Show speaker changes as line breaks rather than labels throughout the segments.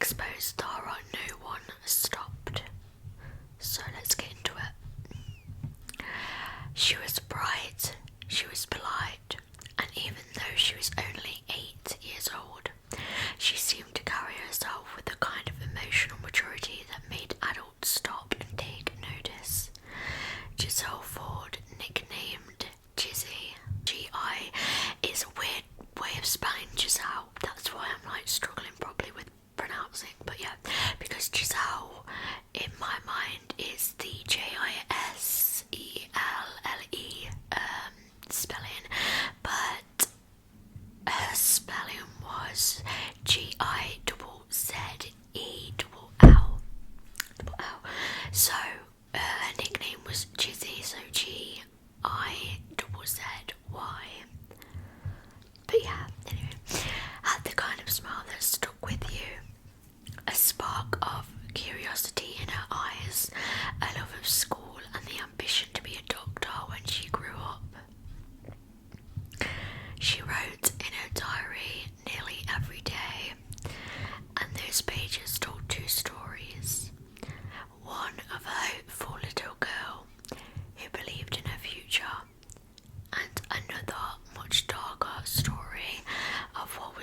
exposed the horror no one stopped. So let's get into it. She was bright, she was polite, and even though she was only 8 years old, she seemed to carry herself with a kind of emotional maturity that made adults stop and take notice. Gizzell Ford, nicknamed Gizzy, G-I, is a weird way of spelling Gizzell. That's why I'm struggling probably with pronouncing, but yeah, because Gizzell in my mind is the Jiselle spelling, but her spelling was Gizzell. So her nickname was Gizzy, so Gizzzy. But yeah, anyway, had the kind of smile that stuck with you, a spark of curiosity in her eyes, a love of school, and the ambition to be a doctor when she grew up. She wrote in her diary nearly every day, and those pages told 2 stories. One of a hopeful little girl who believed in her future, and another much darker story of what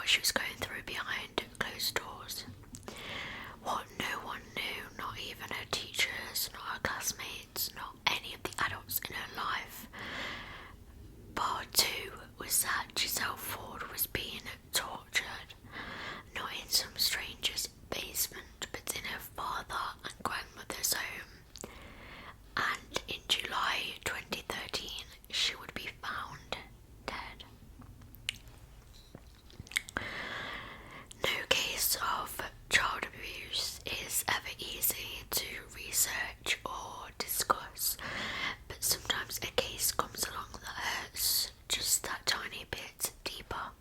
she was going through behind closed doors. What no one knew, not even her teachers, not her classmates, not any of the adults in her life. Part 2 was that Gizzell Ford was being tortured, not in some stranger's basement, but in her father and grandmother's home. And in July 2013, she would be found dead. No case of child abuse is ever easy to research or discuss, but sometimes a case comes along that hurts just that tiny bit deeper.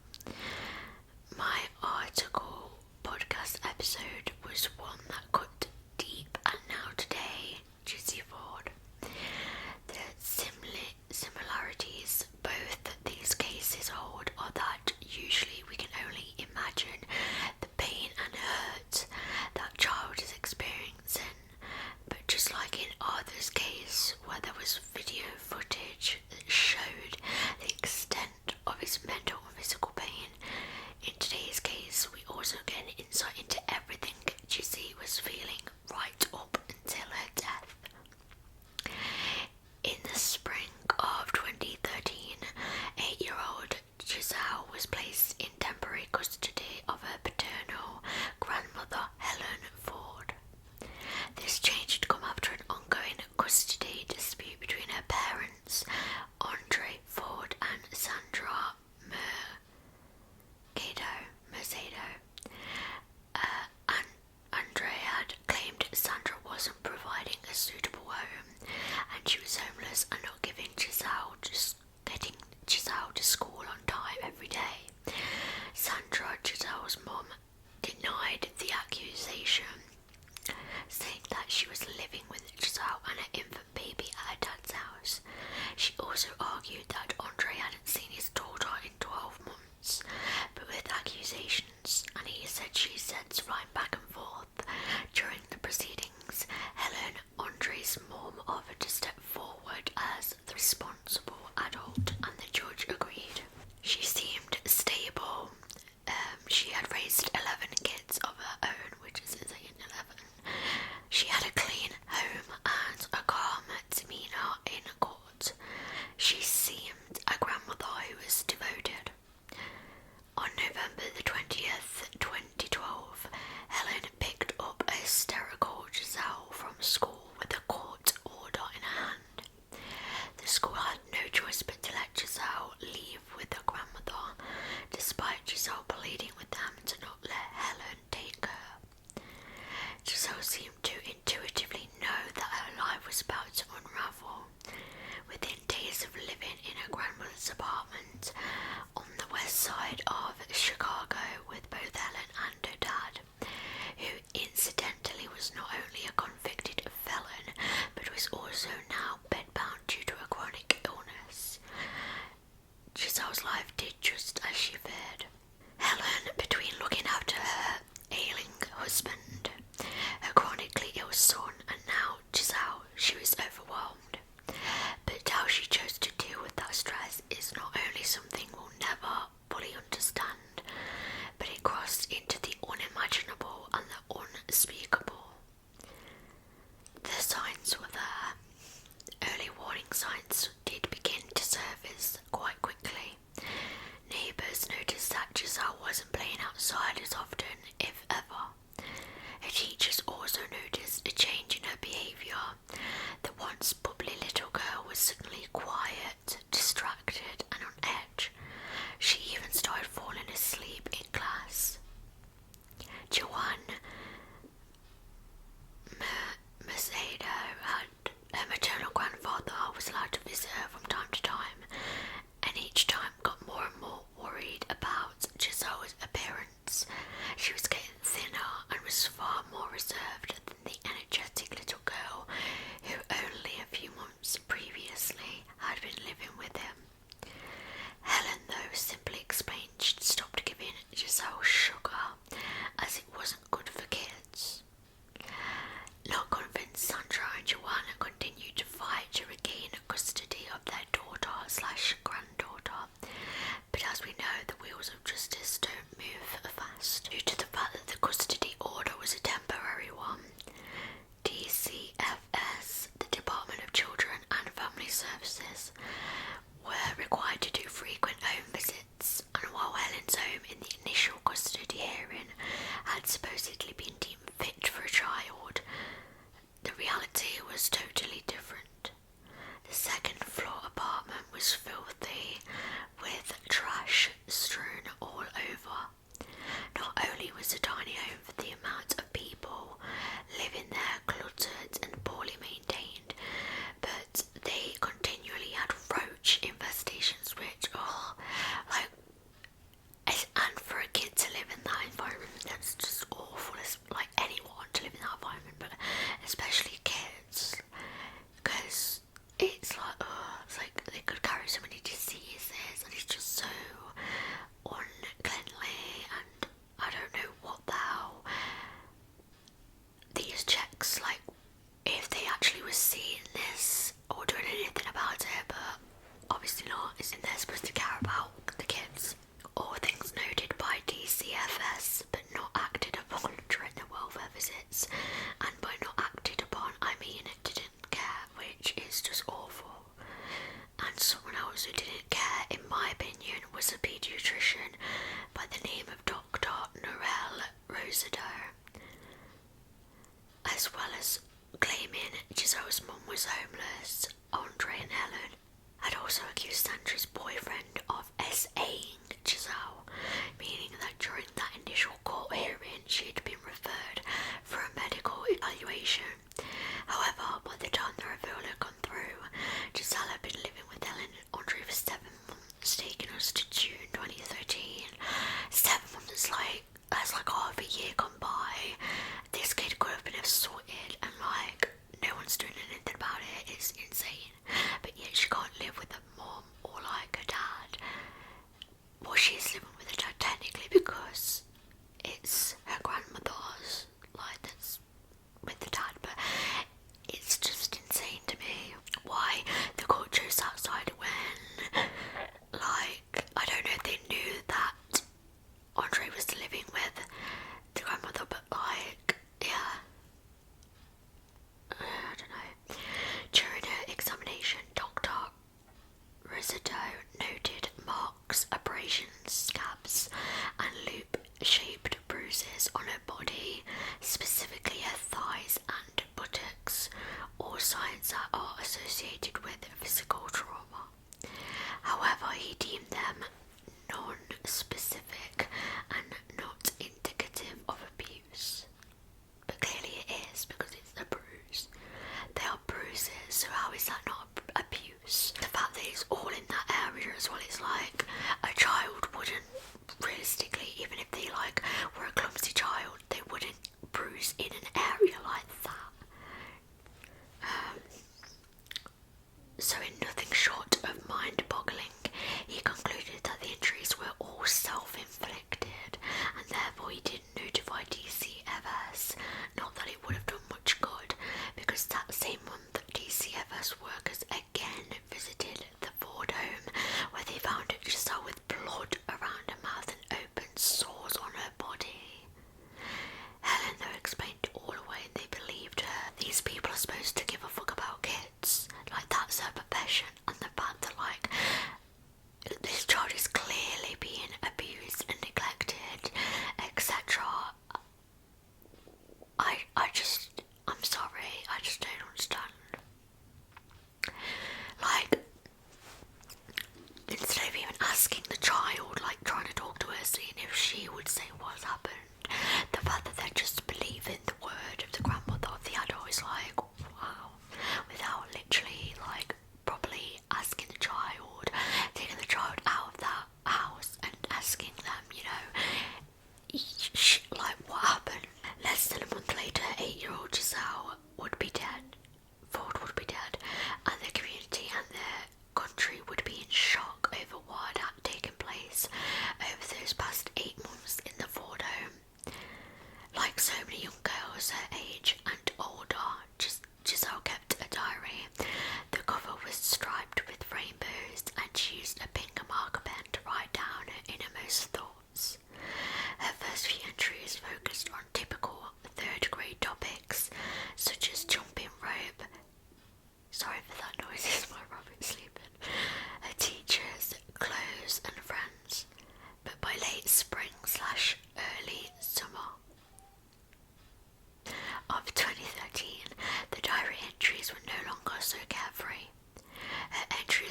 My article podcast episode was one that cut deep, and now today, Gizzell Ford. The similarities both these cases hold are that usually we can only imagine the pain and hurt that child is experiencing, but just like in Arthur's case, where there was video footage that showed the extent of his mental and physical pain, in today's case we also get an insight into everything Gizzy was feeling right up until her death. In the spring of 2013, 8-year-old Gizzell was placed in temporary custody of her paternal grandmother, Helen Ford. This change had come after an ongoing custody dispute between her parents, Andre Ford and Sandra Mercado. Andre had claimed Sandra wasn't providing a suitable home, and she was homeless and not getting Gizzell to school on time every day. Sandra, Gizzell's mom, denied the accusation, saying that she was living with Gizzell and her infant baby at her dad's house. She also argued that Andre hadn't seen his daughter in 12 months, but with accusations and he said she said flying back and forth during the proceedings, Helen, Andre's mom, offered to step forward as the responsible adult, and the judge agreed. She seemed stable. She had raised 11 kids of her own, which is insane, 11. She had a clean home and a calm demeanour in court. She seemed was getting thinner and was far more reserved than the energetic little girl who only a few months previously had been living with him. Helen, though, simply explained she'd stopped giving Gizzell sugar as it wasn't good for kids. Not convinced, Sandra and Joanna continued to fight to regain custody of their daughter/granddaughter, but as we know, the wheels of justice don't move fast. Due to the fact that the custody order was a temporary one, DCFS, the Department of Children and Family Services, were required to do frequent home visits, and while Helen's home in the initial custody hearing had supposedly been deemed fit for a child, the reality was totally different. The second floor apartment was filthy, with trash strewn all over. Not only was the tiny home for the amount of people living there cluttered and poorly maintained, but they continually had roach infestations, which, and for a kid to live in that environment, that's just awful. It's like anyone to live in that environment, but especially kids, because it's like they could carry so many diseases, and it's just so uncleanly, and I don't know what the hell these checks, like, if they actually were seeing this or doing anything about it, but obviously not. Isn't they supposed to care about the kids? All things noted by DCFS but not acted upon during the welfare visits, and by not acted upon I mean didn't care, which is just awful. And someone else who didn't care, in my opinion, was a paediatrician by the name of Dr. Norelle Rosado, as well as claiming Gizzell's mum was homeless. Andre and Helen had also accused Sandra's boyfriend of SAing Gizzell, meaning that during that initial court hearing she had been referred for a medical evaluation. However, by the time the reveal had gone through, Gizzell had been living with Helen and Andre for 7 months, taking us to June 2013. 7 months, that's like half a year gone by. This kid could have been assaulted, and no one's doing anything about it. It's insane. But yet she can't live with her mom or her dad. Well, she's living with her dad technically because it's her grandmother's, that's with the dad, but it's just insane to me why the court chose that side when, I don't know if they knew that Andre was living with the grandmother, but yeah, I don't know. During her examination, Dr. Rosado noted marks, abrasions, scabs, and loop-shaped bruises on her body, specifically her thighs and buttocks, all signs that are associated with physical trauma. However, he deemed them non-specific and not indicative of abuse. But clearly it is, because it's a bruise. They are bruises, so how is that not abuse? The fact that it's all in that area as well, it's like a child wouldn't, realistically, even if they were a clumsy child, they wouldn't bruise in an area like that. So in nothing short of mind-boggling, he concluded that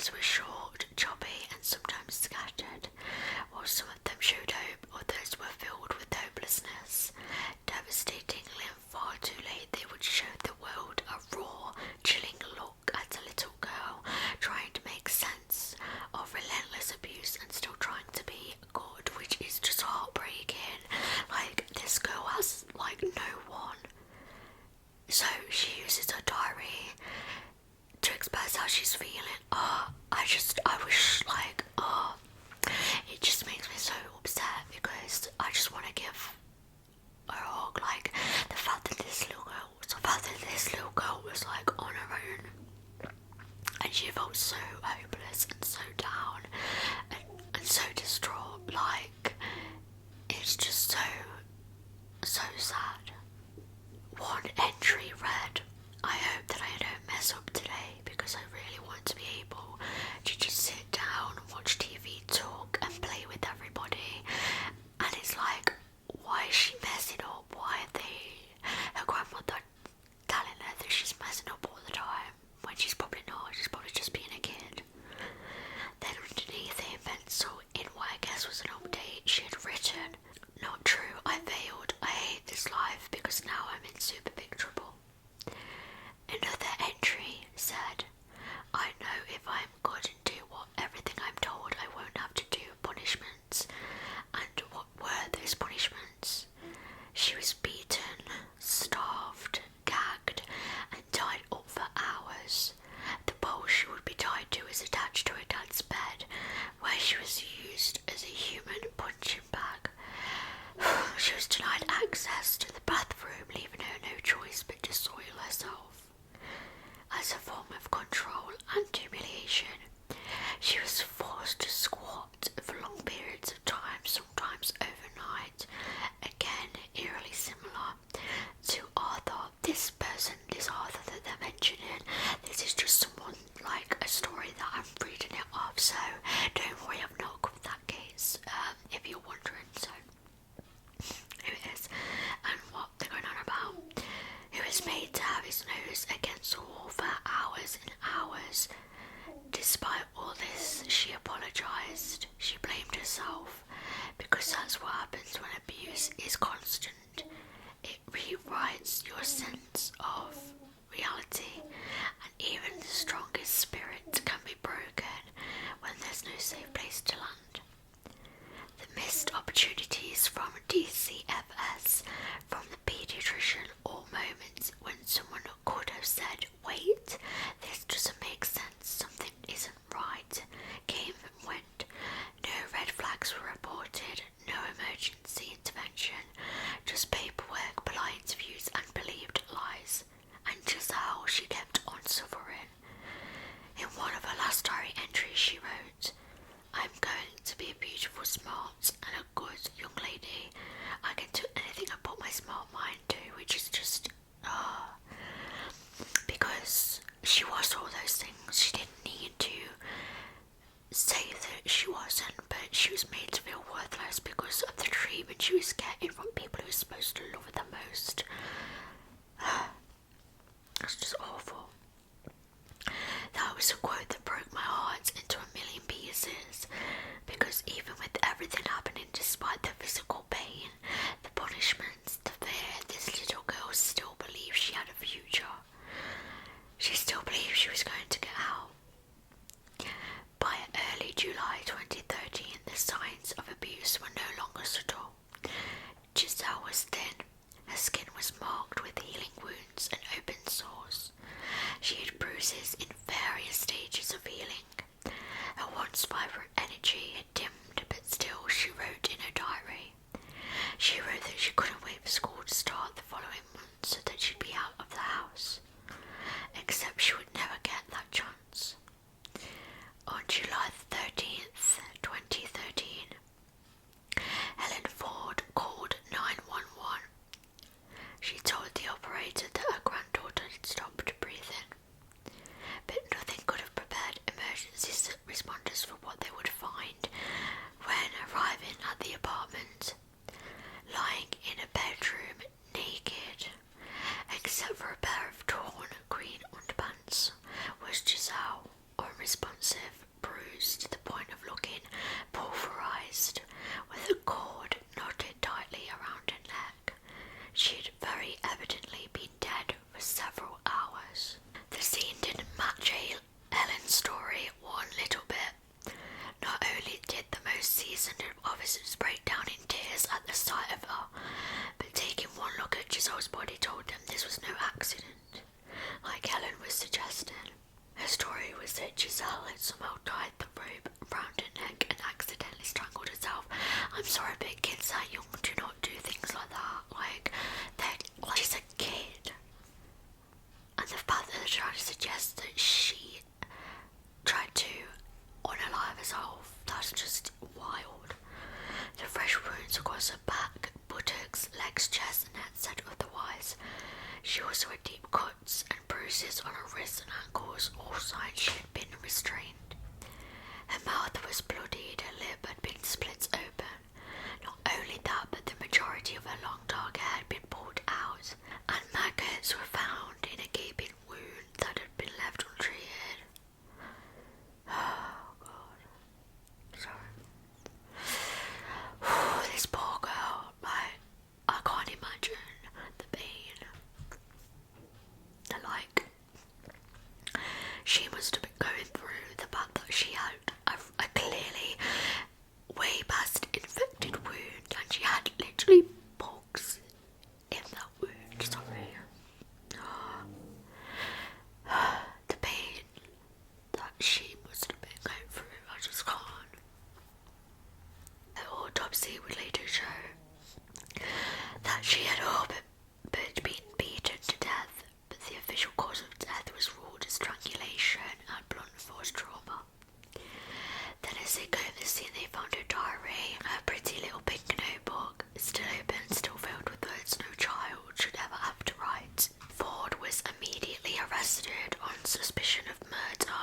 days were short, choppy, and sometimes scattered. While some of them showed hope, others were filled with hopelessness. Devastatingly and far too late, they would show the world a raw, chilling look at a little girl trying to make sense of relentless abuse and still trying to be good, which is just heartbreaking. Like, this girl has, like, no one. So she uses her diary to express how she's feeling. I wish, like, it just makes me so upset because I just want to give her a hug. Like, the fact that this little girl was like on her own, and she felt so hopeless and so down and so distraught. Like, it's just so sad. One entry read, "I hope that I don't mess up today because I really want to be able to just sit down, watch TV, talk and play with everybody." And it's like, why is she messing up? Why are her grandmother telling her that she's messing up all the time when she's probably not? She's probably just being a kid. Then underneath in pencil, in what I guess was an update, she had written, "Not true, I failed. I hate this life because now I'm in super big trouble." Another entry said, "I know if I'm good and do everything I'm told, I won't have to do punishments." And what were those punishments? She was beaten, starved, gagged, and tied up for hours. The pole she would be tied to is attached to her dad's bed, where she was used as a human punching bag. She was denied access to the bathroom, leaving her no choice but to soil herself. As a form of control and humiliation, she was forced to squat for long periods of time, sometimes overnight. Again, eerily similar to Arthur. This Arthur that they're mentioning, this is just someone, like, a story that I'm reading it off, so don't worry, I've not covered that case, if you're wondering. So, who it is and what they're going on about. Who is made to have his nose against the wall for hours and hours. Despite all this, she apologised. She blamed herself, because that's what happens when abuse is constant. It rewrites your sense of reality, and even the strongest spirit can be broken when there's no safe place to land. The missed opportunities from DCFS, from the paediatrician, or moments when someone could have said, "Wait, this doesn't make sense, something isn't right," came and went. No red flags were reported, no emergency intervention, just paperwork, polite interviews and believed lies. And Gizzell, she kept on suffering. In one of her last diary entries she wrote, "I'm going to be a beautiful, smart and a good young lady. I can do anything I put my smart mind to," which is just, because she was all those things. She didn't need to say that she wasn't, but she was made to feel worthless because of the treatment she was getting from people who were supposed to love her the most. That's just awful. That was a quote that broke my heart into a million pieces, because even with everything happening, despite the physical pain, the punishments, the fear, this little girl still believed she had a future. She still believed she was going to get out. By early July 2013, the signs of abuse were no longer subtle. Gizzell was thin. Her skin was marked with healing wounds and open sores. She had bruises in various stages of healing. Her once vibrant energy had dimmed, but still she wrote in her diary. She wrote that she couldn't wait for school to start the following month so that she'd be out of the house. Except she would never get that chance. On July 13th, 2013, Helen Ford called 911. She told the operator that her granddaughter had stopped breathing, but nothing could have prepared emergency responders for what they would find when arriving at the apartment. Lying in a bedroom Gizzell's body told them this was no accident, like Helen was suggesting. Her story was that Gizzell had somehow tied the rope around her neck and accidentally strangled herself. I'm sorry, but kids that young do not do things like that. She's a kid. And the fact that they're trying to suggest that she tried to unalive herself, that's just wild. The fresh wounds across her back, buttocks, legs, chest, and head said otherwise. She also had deep cuts and bruises on her wrists and ankles, all signs she had been restrained. Her mouth was bloodied, her lip had been split open. Not only that, but the majority of her long dark hair had been pulled out, and maggots were found in a gaping wound that had been left untreated. Oh God. Sorry. This poor girl, I can't imagine the pain. She must have been going through the fact that she had a clearly way past infected wound, and she had literally bugs in that wound. Sorry. The pain that she must have been going through, I just can't. Her autopsy would later show that she had all but been beaten to death, but the official cause of death was ruled as strangulation and blunt force trauma. Then as they go to the scene, they found her diary, her pretty little pink notebook, still open, still filled with words no child should ever have to write. Ford was immediately arrested on suspicion of murder,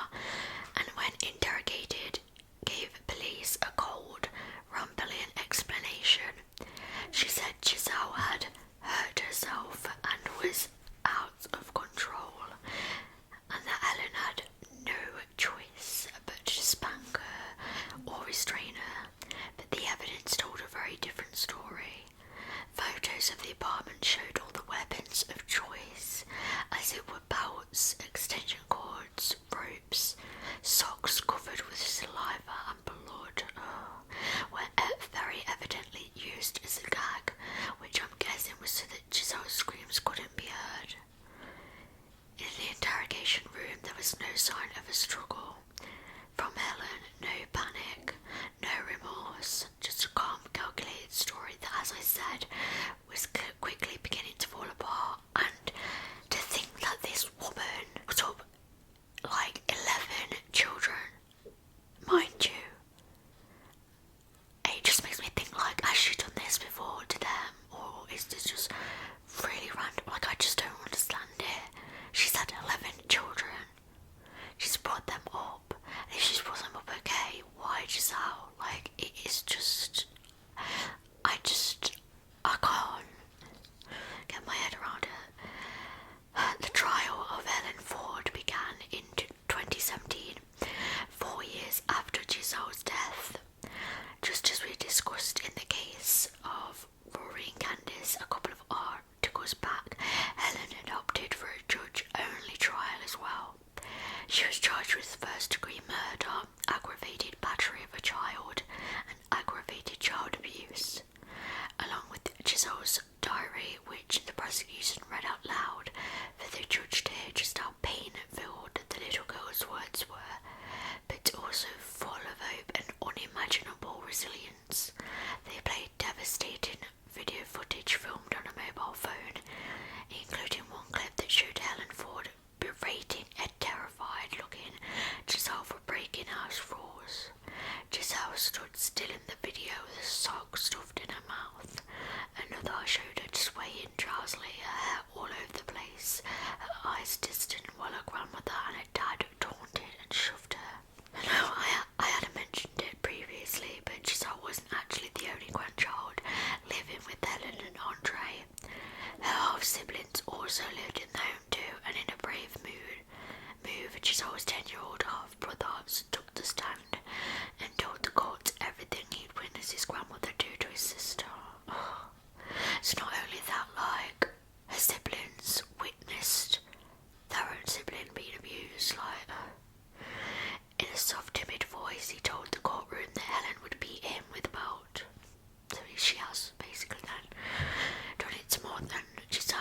and when interrogated, gave police a cold, rumbling explanation. She said Gizzell had hurt herself and was out of control, and that Helen had no choice but to spank her or restrain her, but the evidence told a very different story. Photos of the apartment showed all the weapons of choice, as it were belts, extension cords, ropes, socks covered with saliva and blood, were very evidently used as a gag, which I'm guessing was so that Gizzell's screams couldn't be heard. In the interrogation room there was no sign of a struggle. From Helen, no panic, no remorse, just a calm, calculated story that, as I said, was quickly beginning to fall apart. And to think that this woman put up like 11 children, mind you, it just makes me think, like, has she done this before to them, or is this just really random? Like, I just don't understand it. She's had 11 children. She's brought them up. And if she's brought them up okay, why Gizzell? Like, it is just... I can't get my head around it. The trial of Helen Ford began in 2017, 4 years after Gizzell's death. Just as we discussed in the case of Rory and Candice a couple of articles back, Helen had opted for a judge-only trial as well. She was charged with first-degree murder, aggravated battery of a child, and aggravated child abuse, along with Gizzell's diary, which the prosecution read out loud for the judge to hear just how pain-filled the little girl's words were, but also full of hope and unimaginable resilience. They played devastating video footage filmed on a mobile phone, including one clip that showed Helen Ford berating a terrified-looking Gizzell for breaking house rules. Gizzell stood still in the video with a sock stuffed in her mouth. Another showed her swaying drowsily, her hair all over the place, her eyes distant, while her grandmother and her dad taunted and shoved her. Now, I hadn't mentioned it previously, but Gizzell wasn't actually the only grandchild living with Helen and Andre. Her half-siblings also lived in the home too, and in a brave move, Gizzell's 10-year-old half-brother took the stand and told the court everything he'd witnessed his grandmother do to his sister. It's not only that, like, her siblings witnessed their own sibling being abused, like, in a soft, timid voice, he told the courtroom that Helen would beat him with a belt. So she has basically then done it to more than Gizzell.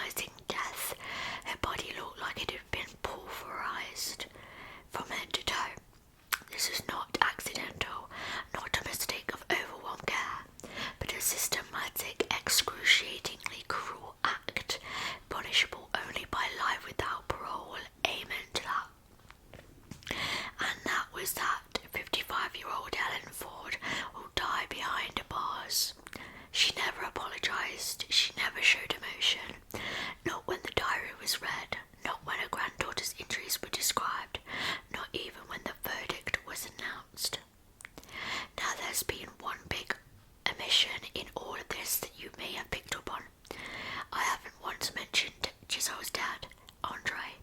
agonizing death. Her body looked like it had been pulverized from head to toe. This was not accidental, not a mistake of overwhelmed care, but a systematic, excruciatingly cruel act, punishable only by life without parole. Amen to that. And that was that 55-year-old Helen Ford will die behind the bars. She never apologised, she never showed emotion, not when the diary was read, not when her granddaughter's injuries were described, not even when the verdict was announced. Now there's been one big omission in all of this that you may have picked up on. I haven't once mentioned Gizzell's dad, Andre.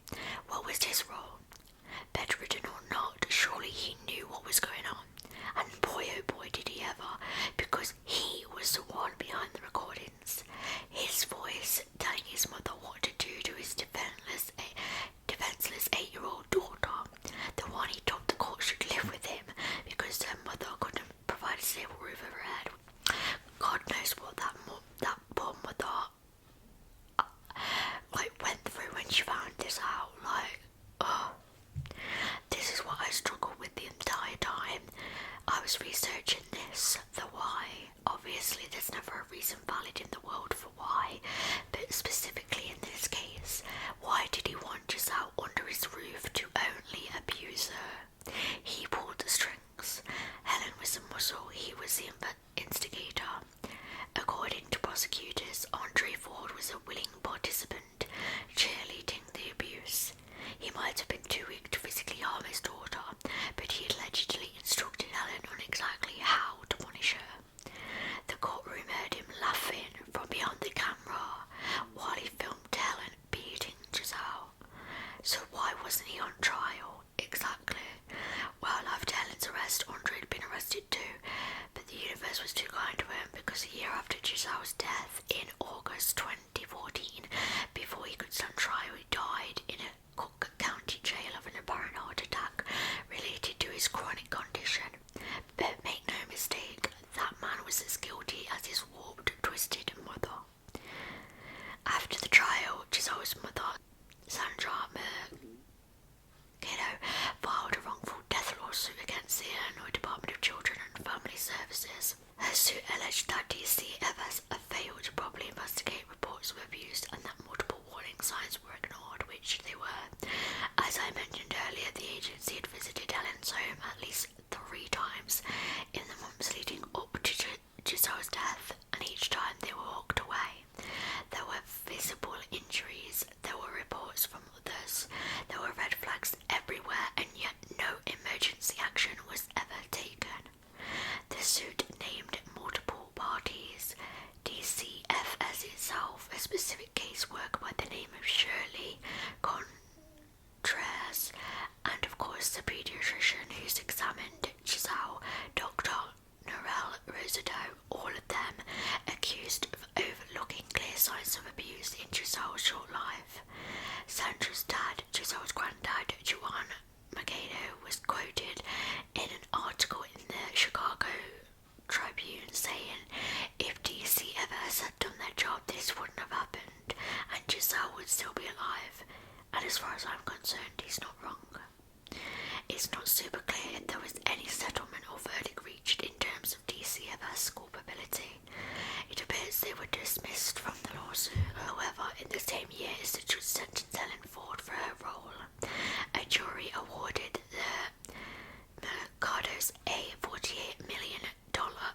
What was his role? Bedridden or not, surely he knew what was going on. And boy oh boy did he ever, because he was the one behind the recordings. His voice telling his mother what to do to his defenseless 8-year-old daughter, the one he told the court should live with him because her mother couldn't provide a stable roof over her head. God knows what that poor mother went through when she found this out. This is what I struggled with the entire time I was researching this, the why. Obviously there's never a reason valid in the world for why, but specifically in this case, why did he want Gizzell under his roof to only abuse her? He pulled the strings. Helen was the muscle, he was the instigator. According to prosecutors, Andre Ford was a willing participant, cheerleading the abuse. He might have been too weak to physically harm his daughter, but he allegedly instructed Helen on exactly how to punish her. The courtroom heard him laughing from behind the camera while he filmed Helen beating Gizzell. So why wasn't he on trial? Exactly. Well, after Helen's arrest, Andre had been arrested too, but the universe was too kind to him because a year after Gizzell's death in August 2014, before he could stand trial, he died in a Cook County jail of an apparent heart attack related to his chronic condition. But make no mistake, that man was as guilty as his warped, twisted mother. After the trial, Gizzell's mother, Sandra filed a wrongful death lawsuit against the Illinois Department of Children and Family Services. Her suit alleged that DCFS failed to properly investigate reports of abuse and that multiple warning signs were ignored, which they were. As I mentioned earlier, the agency had visited Helen's home at least 3 times in the months leading up to Gizzell's death, and each time they were walked away. There were visible injuries, there were reports from others, there were red flags everywhere, and yet no emergency action was ever taken. The suit named multiple parties, DCFS itself, a specific caseworker by the name of Shirley Contreras, and of course the pediatrician who's examined Gizzell, Dr. Norel Rosato, all of them accused of overlooking clear signs of abuse in Gizzell's short life. Sandra's dad, Gizzell's granddad, Juan Magado, was quoted in an article in the Chicago Tribune saying, if DCFS had done their job, this wouldn't have happened, and Gizzell would still be alive. And as far as I'm concerned, he's not wrong. It's not super clear if there was any settlement or verdict reached in terms of DCFS culpability. It appears they were dismissed from the lawsuit. However, in the same year as the judge sentenced Helen Ford for her role, a jury awarded the Mercado's a $48 million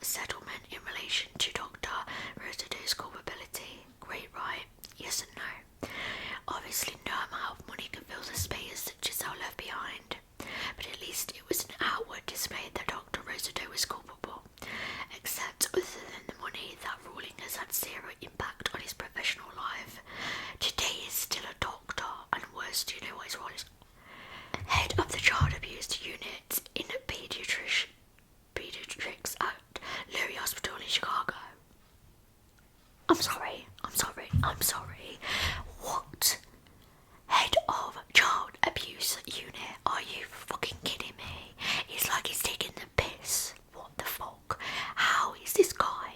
settlement in relation to Dr. Rosato's culpability. Great, right? Yes and no. Obviously, no amount of money can fill the space that Gizzell left behind, but at least it was an outward display that Dr. Rosato was culpable. Except, other than the money, that ruling has had zero impact on his professional life. Today he's still a doctor, and worse, do you know what his role is? Head of the child abuse unit in pediatrics at Lurie Hospital in Chicago. I'm sorry. What? Head of child abuse unit? Are you fucking kidding me? It's like he's taking the piss. What the fuck? How is this guy,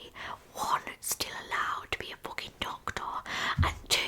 1, still allowed to be a fucking doctor, and 2,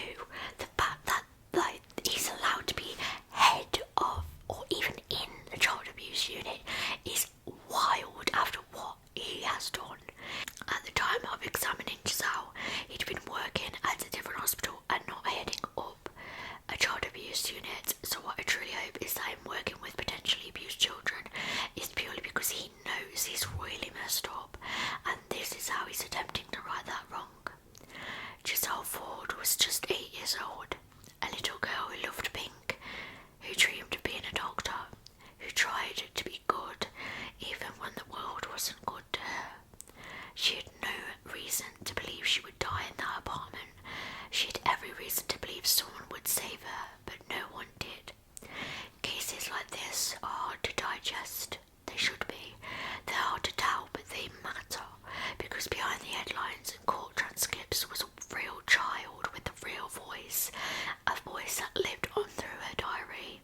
a voice that lived on through her diary.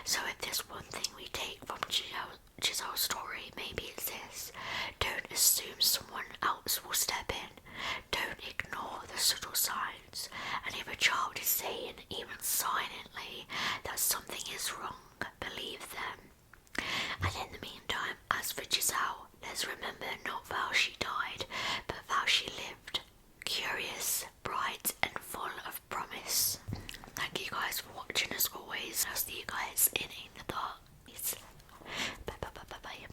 So if there's one thing we take from Gizzell's story, maybe it's this: don't assume someone else will step in. Don't ignore the subtle signs. And if a child is saying, even silently, that something is wrong, believe them. And in the meantime, as for Gizzell, let's remember not how she died, but how she lived. Curious, bright, and full of promise. Thank you guys for watching as always. I'll see you guys in a